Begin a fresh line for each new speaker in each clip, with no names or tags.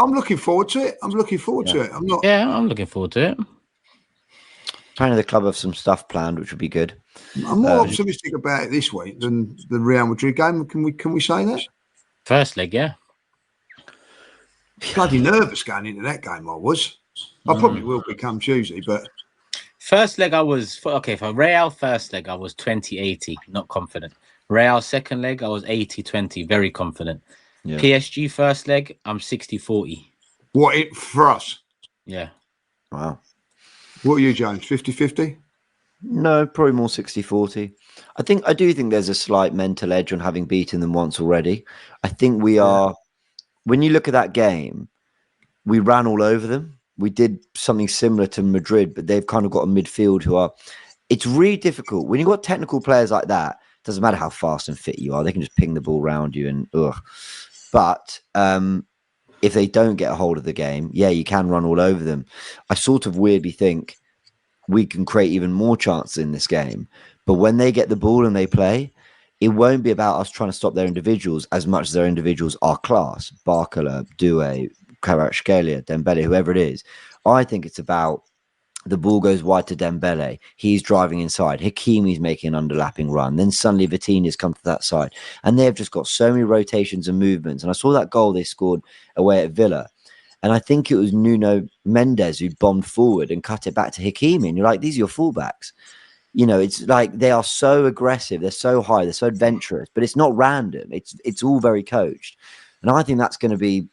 I'm looking forward to it. I'm looking forward to it. I'm not.
Yeah, I'm looking forward to it.
Apparently, the club have some stuff planned, which would be good.
I'm more optimistic about it this week than the Real Madrid game. Can we say that?
First leg, yeah.
Bloody nervous going into that game. I was. I probably will become Tuesday, but
first leg I was okay for Real. First leg I was 20-80, not confident. Real second leg I was 80-20, very confident. Yeah. PSG first leg I'm 60-40.
What for us?
Yeah.
Wow.
What are you, James? 50-50?
No, probably more 60-40. I do think there's a slight mental edge on having beaten them once already. I think we are. When you look at that game, we ran all over them. We did something similar to Madrid, but they've kind of got a midfield who are. It's really difficult when you've got technical players like that. It doesn't matter how fast and fit you are; they can just ping the ball around you and ugh. But if they don't get a hold of the game, you can run all over them. I sort of weirdly think we can create even more chances in this game. But when they get the ball and they play, it won't be about us trying to stop their individuals as much as their individuals are class. Barcola, Doué, Kvaratskhelia, Dembele, whoever it is. I think it's about the ball goes wide to Dembele. He's driving inside. Hakimi's making an underlapping run. Then suddenly Vitinha's come to that side. And they've just got so many rotations and movements. And I saw that goal they scored away at Villa. And I think it was Nuno Mendes who bombed forward and cut it back to Hakimi. And you're like, these are your fullbacks. You know, it's like they are so aggressive. They're so high. They're so adventurous. But it's not random. It's all very coached. And I think that's going to be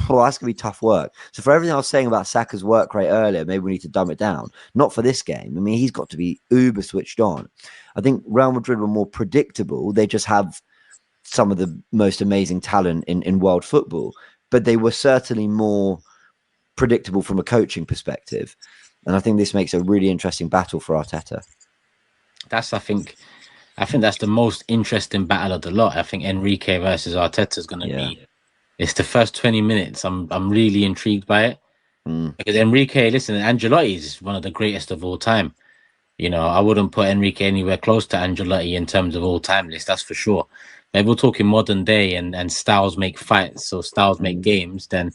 that's going to be tough work. So for everything I was saying about Saka's work rate earlier, maybe we need to dumb it down. Not for this game. I mean, he's got to be uber switched on. I think Real Madrid were more predictable. They just have some of the most amazing talent in world football. But they were certainly more predictable from a coaching perspective. And I think this makes a really interesting battle for Arteta.
I think that's the most interesting battle of the lot. I think Enrique versus Arteta is going to be. It's the first 20 minutes. I'm really intrigued by it because Enrique, listen, Ancelotti is one of the greatest of all time. You know, I wouldn't put Enrique anywhere close to Ancelotti in terms of all time list. That's for sure. If we're talking modern day and styles make fights or styles make games, then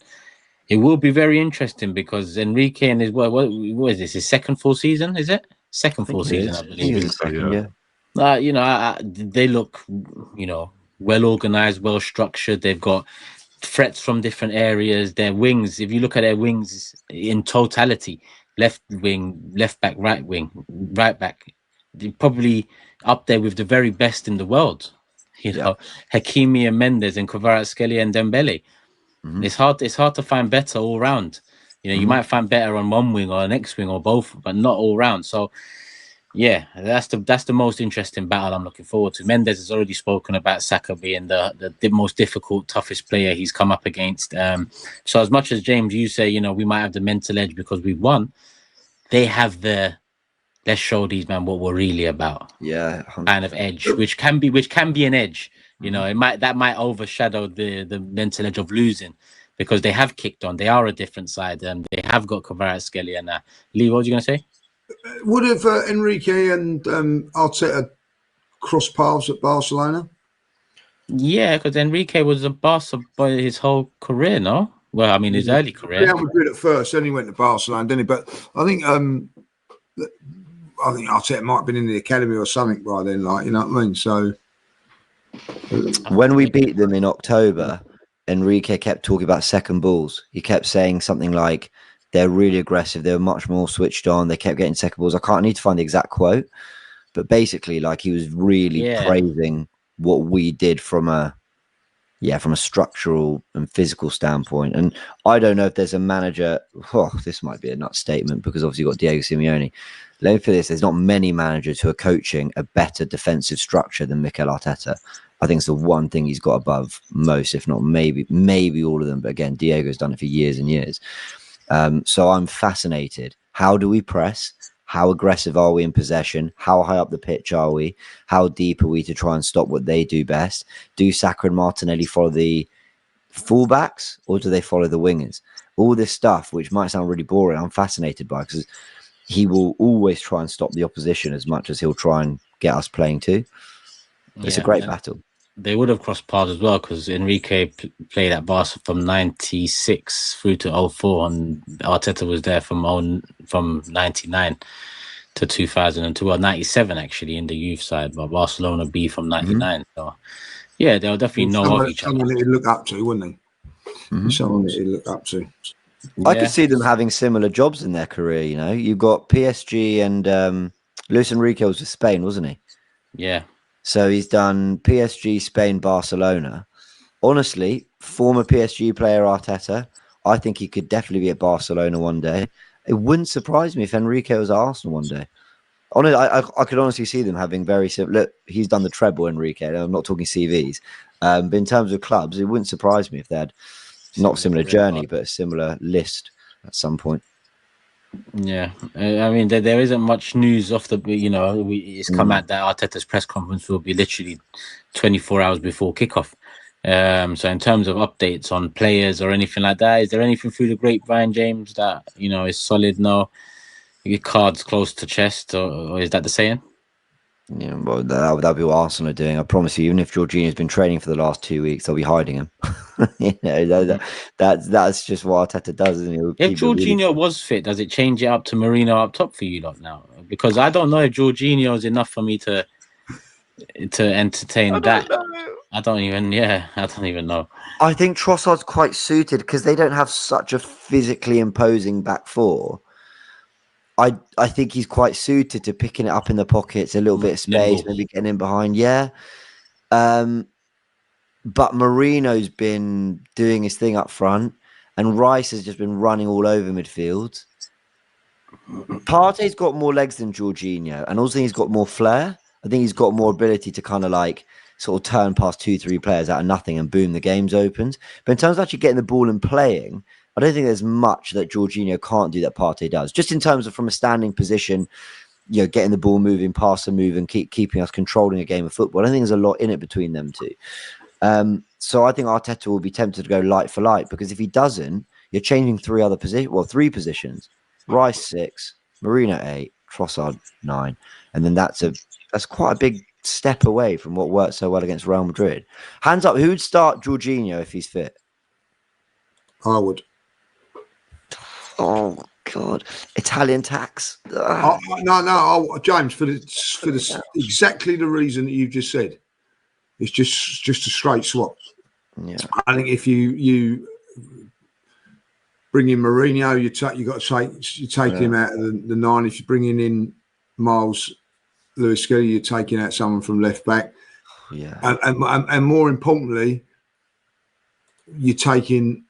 it will be very interesting because Enrique and his what is this? His second full season? Is it second full season? I believe. You know, they look, you know, well organized, well structured. They've got threats from different areas. Their wings, if you look at their wings in totality, left wing, left back, right wing, right back, they're probably up there with the very best in the world. You know, Hakimi and Mendes and Kvaratskhelia and Dembele. It's hard to find better all round. You know, you might find better on one wing or an X wing or both, but not all round. So yeah, that's the most interesting battle I'm looking forward to. Mendes has already spoken about Saka being the most difficult, toughest player he's come up against. So as much as James, you say, you know, we might have the mental edge because we've won, they have the let's show these men what we're really about.
Yeah, 100%.
Kind of edge, which can be an edge. You know, that might overshadow the mental edge of losing because they have kicked on. They are a different side, and they have got Kvaratskhelia now. Lee, what was you going to say?
Would have Enrique and Arteta crossed paths at Barcelona?
Yeah, because Enrique was a Barca boy his whole career, no? Well, I mean, his early career.
Real Madrid at first, then he went to Barcelona, didn't he? But I think Arteta might have been in the academy or something by then, like, you know what I mean? So
when we beat them in October, Enrique kept talking about second balls. He kept saying something like, they're really aggressive. They were much more switched on. They kept getting second balls. I need to find the exact quote, but basically, like, he was really praising what we did from a structural and physical standpoint. And I don't know if there's a manager. Oh, this might be a nut statement because obviously you've got Diego Simeone. Let me put this: there's not many managers who are coaching a better defensive structure than Mikel Arteta. I think it's the one thing he's got above most, if not maybe all of them. But again, Diego's done it for years and years. So I'm fascinated. How do we press? How aggressive are we in possession? How high up the pitch are we? How deep are we to try and stop what they do best? Do Saka and Martinelli follow the fullbacks or do they follow the wingers? All this stuff, which might sound really boring, I'm fascinated by because he will always try and stop the opposition as much as he'll try and get us playing too. It's a great battle.
they would have crossed paths as well because Enrique played at Barca from 96 through to 04, and Arteta was there from 99 to 2002, or 97 actually in the youth side, but Barcelona B from 99. So yeah, they'll definitely know of each other.
Someone he'd look up to, wouldn't he? Someone he'd look up to.
I could see them having similar jobs in their career. You know, you've got PSG and Luis Enrique was with Spain, wasn't he?
Yeah.
So he's done PSG, Spain, Barcelona. Honestly, former PSG player Arteta, I think he could definitely be at Barcelona one day. It wouldn't surprise me if Enrique was at Arsenal one day. Honestly, I could honestly see them having very similar. Look, he's done the treble, Enrique. I'm not talking CVs, but in terms of clubs, it wouldn't surprise me if they had not a similar journey, but a similar list at some point.
Yeah, I mean, there isn't much news off the, it's come out that Arteta's press conference will be literally 24 hours before kickoff. So in terms of updates on players or anything like that, is there anything through the grapevine, James, that, is solid? No, your cards close to chest, or is that the saying?
Yeah, well, that'll be what Arsenal are doing. I promise you, even if Jorginho's been training for the last 2 weeks, they'll be hiding him. That's just what Arteta does, isn't he?
If Jorginho was fit, does it change it up to Marino up top for you lot now? Because I don't know if Jorginho is enough for me to entertain that. I don't even know.
I think Trossard's quite suited because they don't have such a physically imposing back four. I think he's quite suited to picking it up in the pockets, a little bit of space, maybe getting in behind. Yeah. But Marino's been doing his thing up front, and Rice has just been running all over midfield. Partey's got more legs than Jorginho, and also he's got more flair. I think he's got more ability to kind of like sort of turn past 2-3 players out of nothing and boom, the game's opened. But in terms of actually getting the ball and playing, I don't think there's much that Jorginho can't do that Partey does. Just in terms of from a standing position, getting the ball moving, pass and move, and keeping us controlling a game of football. I don't think there's a lot in it between them two. So I think Arteta will be tempted to go light for light, because if he doesn't, you're changing three positions. Rice 6, Marino 8, Trossard 9, and then that's quite a big step away from what worked so well against Real Madrid. Hands up, who would start Jorginho if he's fit?
I would.
Oh God, Italian tax.
No, James, for exactly the reason that you've just said. It's just a straight swap.
Yeah,
I think if you bring in Mourinho, you're taking him out of the 9. If you're bringing in Miles Lewis-Skelly, you're taking out someone from left back.
Yeah,
and more importantly, you're taking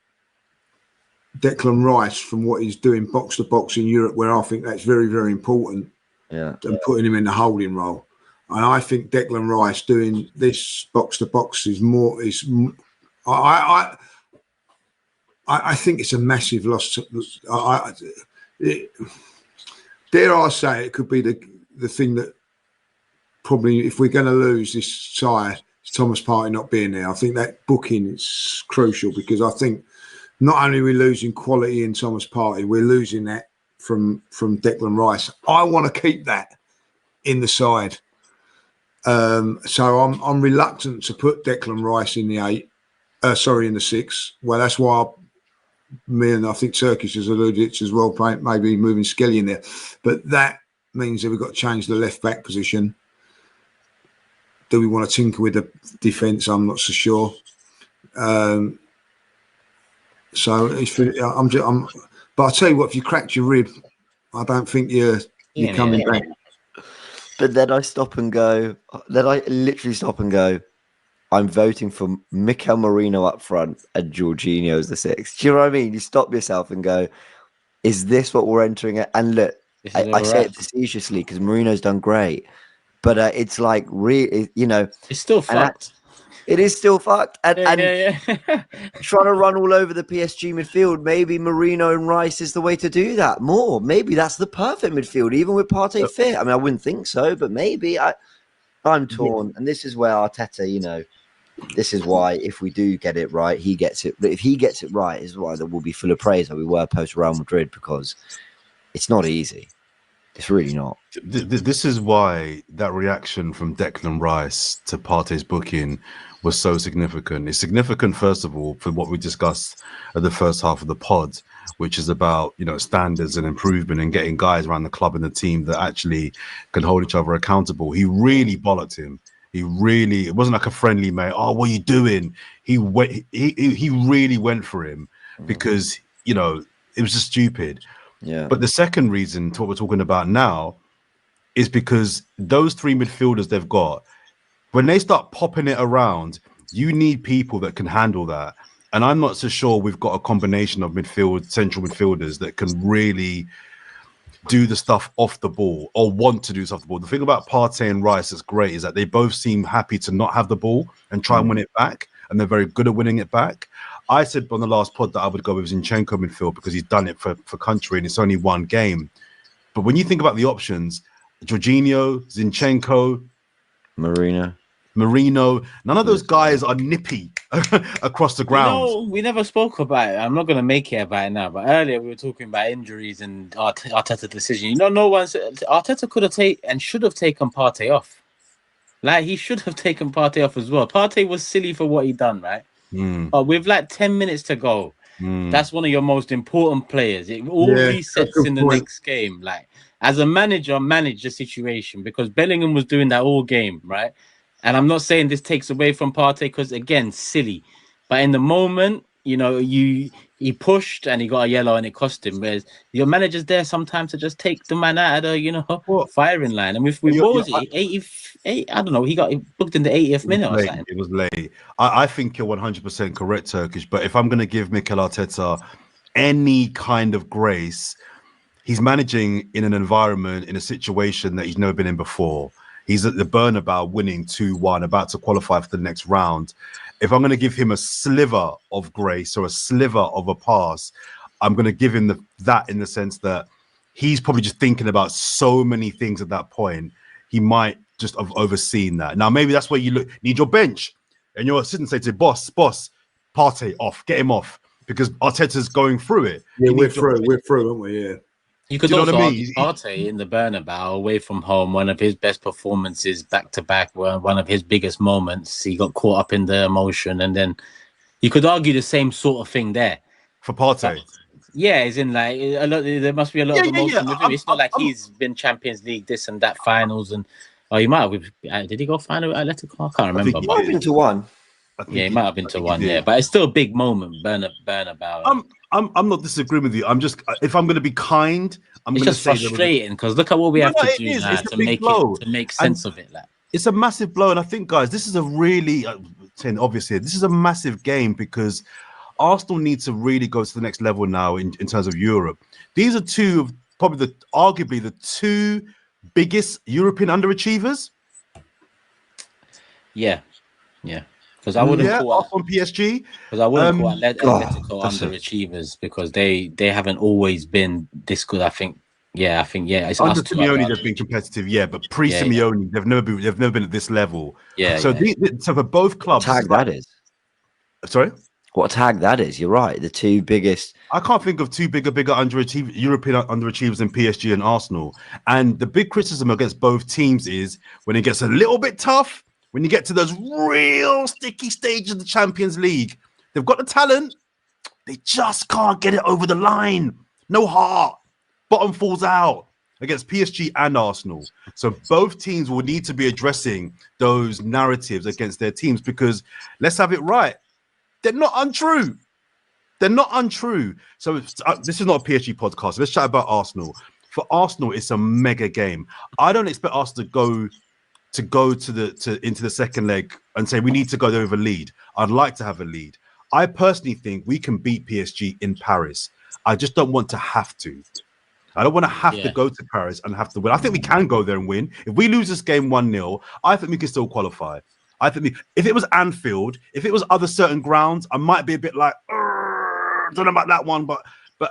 Declan Rice from what he's doing box to box in Europe, where I think that's very, very important.
Yeah,
and putting him in the holding role. And I think Declan Rice doing this box to box is more. I think it's a massive loss. Dare I say, it could be the thing that probably, if we're going to lose this tie, Thomas Partey not being there. I think that booking is crucial, because I think not only are we losing quality in Thomas Partey, we're losing that from Declan Rice. I want to keep that in the side. So I'm reluctant to put Declan Rice in the 8. In the 6. Well, that's why me and I think Turkish has alluded to as well, maybe moving Skelly in there. But that means that we've got to change the left back position. Do we want to tinker with the defence? I'm not so sure. But I'll tell you what, if you cracked your rib, I don't think you're coming back.
But then I stop and go. Then I literally stop and go, I'm voting for Mikel Merino up front and Jorginho as the 6. Do you know what I mean? You stop yourself and go, is this what we're entering at? And look, I say it facetiously because Merino's done great. But it's like,
it's still fucked.
It is still fucked. And trying to run all over the PSG midfield, maybe Marino and Rice is the way to do that more. Maybe that's the perfect midfield, even with Partey fit. I mean, I wouldn't think so, but maybe. I'm torn. And this is where Arteta, this is why if we do get it right, he gets it. But if he gets it right, is why that will be full of praise like we were post Real Madrid, because it's not easy. It's really not.
This is why that reaction from Declan Rice to Partey's booking was so significant. It's significant, first of all, for what we discussed at the first half of the pod, which is about, you know, standards and improvement and getting guys around the club and the team that actually can hold each other accountable. He really bollocked him. It wasn't like a friendly mate. Oh, what are you doing? He really went for him because, you know, it was just stupid.
Yeah.
But the second reason to what we're talking about now is because those three midfielders they've got, when they start popping it around, you need people that can handle that. And I'm not so sure we've got a combination of central midfielders that can really do the stuff off the ball or want to do stuff off the ball. The thing about Partey and Rice that's great is that they both seem happy to not have the ball and try and win it back. And they're very good at winning it back. I said on the last pod that I would go with Zinchenko midfield because he's done it for country and it's only one game. But when you think about the options, Jorginho, Zinchenko, Marino, none of those guys are nippy across the ground.
You know, we never spoke about it. I'm not going to make it about it now, but earlier we were talking about injuries and Arteta's decision. You know, Arteta could have and should have taken Partey off. Like, he should have taken Partey off as well. Partey was silly for what he done, right? But with like 10 minutes to go, that's one of your most important players. It all resets in the next game. Like, as a manager, manage the situation because Bellingham was doing that all game, right? And I'm not saying this takes away from Partey because, again, silly. But in the moment, you know, he pushed and he got a yellow and it cost him. Whereas your manager's there sometimes to just take the man out of the, you know, firing line. And what was it? 88, I don't know. He got booked in the 80th minute or something.
It was late. I think you're 100% correct, Turkish. But if I'm going to give Mikel Arteta any kind of grace, he's managing in an environment, in a situation that he's never been in before. He's at the Bernabeu winning 2-1, about to qualify for the next round. If I'm going to give him a sliver of grace or a sliver of a pass, I'm going to give him that in the sense that he's probably just thinking about so many things at that point. He might just have overseen that. Now, maybe that's where you need your bench and your assistant say to boss, Partey off, get him off because Arteta's going through it.
Yeah, we're through, aren't we? Yeah.
You could also argue Partey in the Bernabeu, away from home, one of his best performances back-to-back, one of his biggest moments. He got caught up in the emotion, and then you could argue the same sort of thing there.
For Partey?
Yeah, as in like there must be a lot of emotion with him. It's not like he's been Champions League, this and that, finals, and he might have. Did he go final at Atletico? I can't remember.
He might have been to one.
Yeah, he might have been to one. Yeah, but it's still a big moment. Bernabeu.
I'm not disagreeing with you. I'm just, if I'm going to be kind,
it's just frustrating because look at what we have to do now to make sense of it. Like,
it's a massive blow, and I think, guys, this is a really obviously this is a massive game because Arsenal need to really go to the next level now in terms of Europe. These are arguably the two biggest European underachievers.
Yeah. Because I wouldn't call
on PSG.
Because I wouldn't call Atletico underachievers because they haven't always been this good. I think. It's
under Simeone they've been competitive, but pre-Simeone they've never been at this level. So for both clubs,
what tag that is.
Sorry,
what a tag that is. You're right. The two biggest.
I can't think of two bigger European underachievers than PSG and Arsenal. And the big criticism against both teams is when it gets a little bit tough. When you get to those real sticky stages of the Champions League, they've got the talent. They just can't get it over the line. No heart. Bottom falls out against PSG and Arsenal. So both teams will need to be addressing those narratives against their teams because let's have it right. They're not untrue. So this is not a PSG podcast. Let's chat about Arsenal. For Arsenal, it's a mega game. I don't expect Arsenal to go into the second leg and say we need to go there with a lead. I'd like to have a lead. I personally think we can beat PSG in Paris. I just don't want to have to. I don't want to have to go to Paris and have to win. I think we can go there and win. If we lose this game 1-0, I think we can still qualify. I think if it was Anfield, if it was other certain grounds, I might be a bit like, don't know about that one, but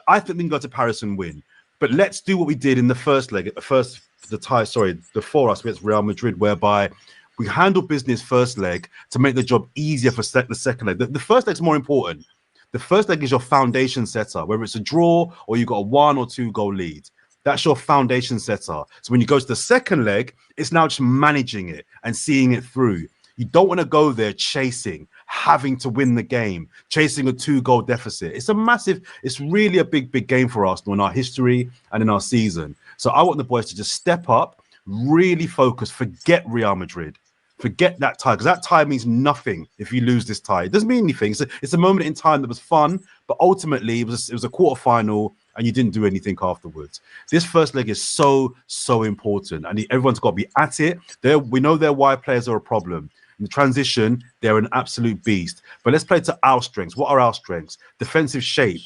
I think we can go to Paris and win. But let's do what we did in the first leg, before us against Real Madrid, whereby we handled business first leg to make the job easier for the second leg. The first leg's more important. The first leg is your foundation setter, whether it's a draw or you got a 1 or 2 goal lead. That's your foundation setter. So when you go to the second leg, it's now just managing it and seeing it through. You don't want to go there chasing, having to win the game, chasing a 2-goal deficit. It's really a big game for Arsenal in our history and in our season. So I want the boys to just step up, really focus, forget Real Madrid. Forget that tie, because that tie means nothing if you lose this tie. It doesn't mean anything. It's a moment in time that was fun, but ultimately it was a quarterfinal and you didn't do anything afterwards. This first leg is so important, and everyone's got to be at it. We know their wide players are a problem. In the transition, they're an absolute beast. But let's play to our strengths. What are our strengths? Defensive shape.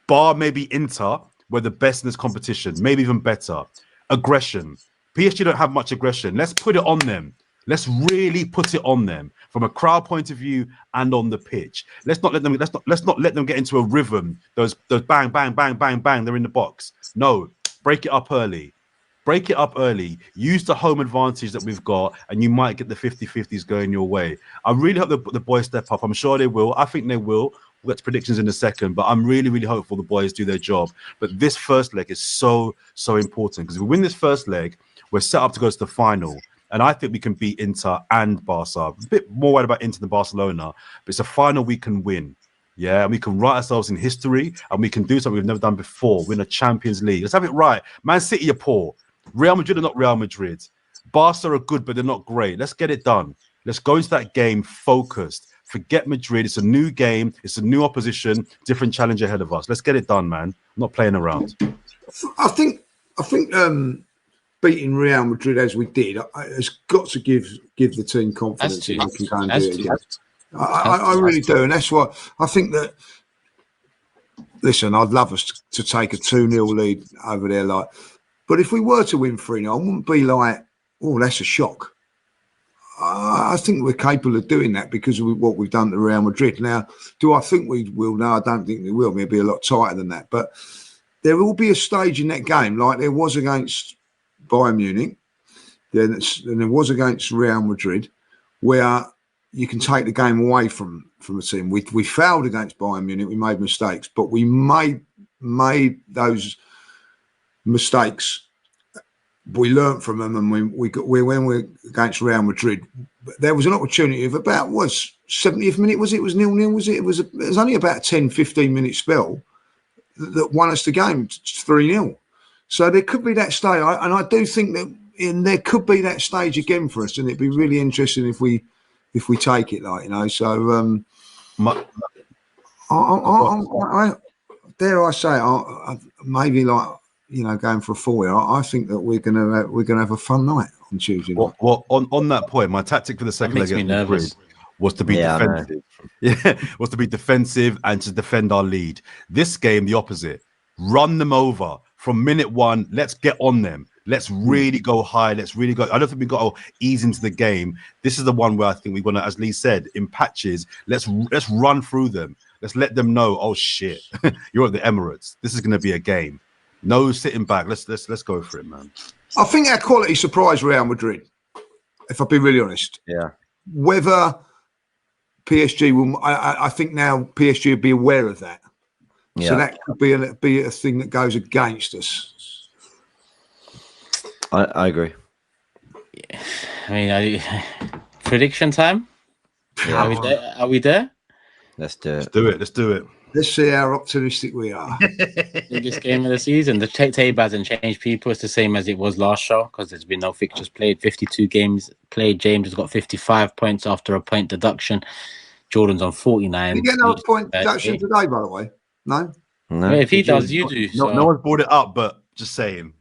Bar maybe Inter, we're the best in this competition, maybe even better. Aggression. PSG don't have much aggression. Let's put it on them. Let's really put it on them from a crowd point of view and on the pitch. Let's not let them get into a rhythm. Those bang, bang, bang, bang, bang. They're in the box. No, break it up early. Break it up early. Use the home advantage that we've got, and you might get the 50-50s going your way. I really hope the boys step up. I'm sure they will. I think they will. We'll get to predictions in a second, but I'm really hopeful the boys do their job. But this first leg is so important, because if we win this first leg, we're set up to go to the final. And I think we can beat Inter and Barca. A bit more worried about Inter than Barcelona, but it's a final we can win. Yeah, and we can write ourselves in history, and we can do something we've never done before, win a Champions League. Let's have it right. Man City are poor. Real Madrid are not Real Madrid. Barca are good, but they're not great. Let's get it done. Let's go into that game focused. Forget Madrid. It's a new game. It's a new opposition. Different challenge ahead of us. Let's get it done, man. I'm not playing around.
I think beating Real Madrid as we did has got to give the team confidence that we can go and do it again. I really do, and that's why I think that. Listen, I'd love us to take a 2-0 lead over there, but if we were to win 3-0, I wouldn't be like, oh, that's a shock. I think we're capable of doing that because of what we've done to Real Madrid. Now, do I think we will? No, I don't think we will. Maybe a lot tighter than that. But there will be a stage in that game, like there was against Bayern Munich, then there was against Real Madrid, where you can take the game away from a team. We failed against Bayern Munich. We made mistakes, but we made those mistakes. We learnt from them, and when we're against Real Madrid, there was an opportunity of about 70th minute, was it? It was 0-0, was it? It was only about a 10-15 minute spell that won us the game 3-0. So there could be that stage, and I do think that there could be that stage again for us, and it'd be really interesting if we take it, So dare I say, maybe going for a 4. I think that we're gonna have a fun night on Tuesday night.
Well, on that point, my tactic for the second leg against Madrid was to be defensive. Was to be defensive and to defend our lead. This game, the opposite. Run them over from minute 1. Let's get on them. Let's really go high. Let's really go. I don't think we've got to ease into the game. This is the one where I think we're gonna, as Lee said, in patches. Let's run through them. Let's let them know. Oh shit, you're at the Emirates. This is gonna be a game. No sitting back. Let's go for it, man.
I think our quality surprised Real Madrid. If I'll be really honest.
Yeah.
Whether PSG will, I think now PSG will be aware of that. Yeah. So that could be a thing that goes against us.
I agree.
Yeah. I mean, prediction time. Yeah. Are we there?
Let's do it.
Let's do it.
Let's see how optimistic we are.
Biggest game of the season. The table hasn't changed, people. It's the same as it was last show because there's been no fixtures played. 52 games played. James has got 55 points after a point deduction. Jordan's on 49.
Did you get no point deduction today, by the way? No?
Yeah, if he does, you do.
No one's brought it up, but just saying.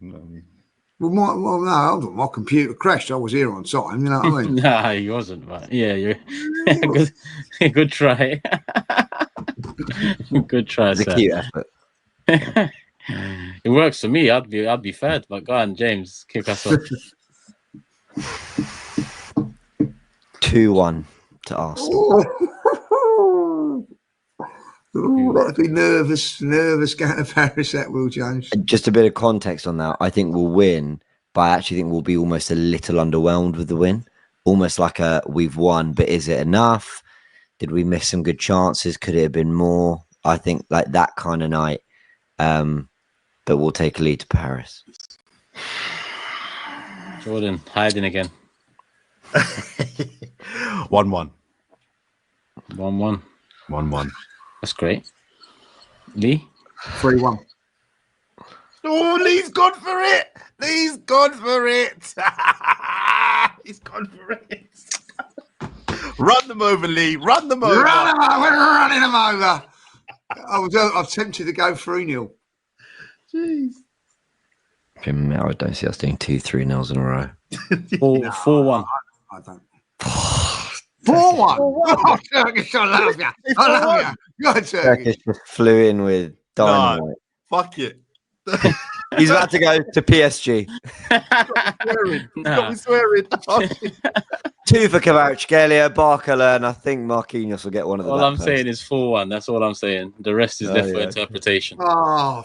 Well, no, hold on. My computer crashed. I was here on time. You know what I mean?
Nah, he wasn't. But yeah, you're good try. Good try,
sir. Cute effort.
It works for me. I'd be third. But go on, James, kick us off.
2-1 to Arsenal.
That'd be nervous going to Paris, that will, James.
Just a bit of context on that. I think we'll win, but I actually think we'll be almost a little underwhelmed with the win. Almost like we've won, but is it enough? Did we miss some good chances? Could it have been more? I think like that kind of night. But but we'll take a lead to Paris.
Jordan, hiding again.
1-1.
1-1.
1-1.
That's great. Lee?
3-1.
Oh, Lee's gone for it. He's gone for it. He's gone for it. Run them over, Lee. Run them over.
We're running them over. I'm tempted to go 3-0.
Jeez.
I don't see us doing 2-3-0s in a row.
4-1.
I don't. 4-1. Oh, Turkish, I love you. I love you. Go on,
Turkish just flew in with dynamite.
No, fuck it.
He's about to go to PSG.
Got me swearing.
2 for Kvaratskhelia, Barcola, and I think Marquinhos will get one of the
All I'm saying is 4-1. That's all I'm saying. The rest is left for interpretation.
Oh,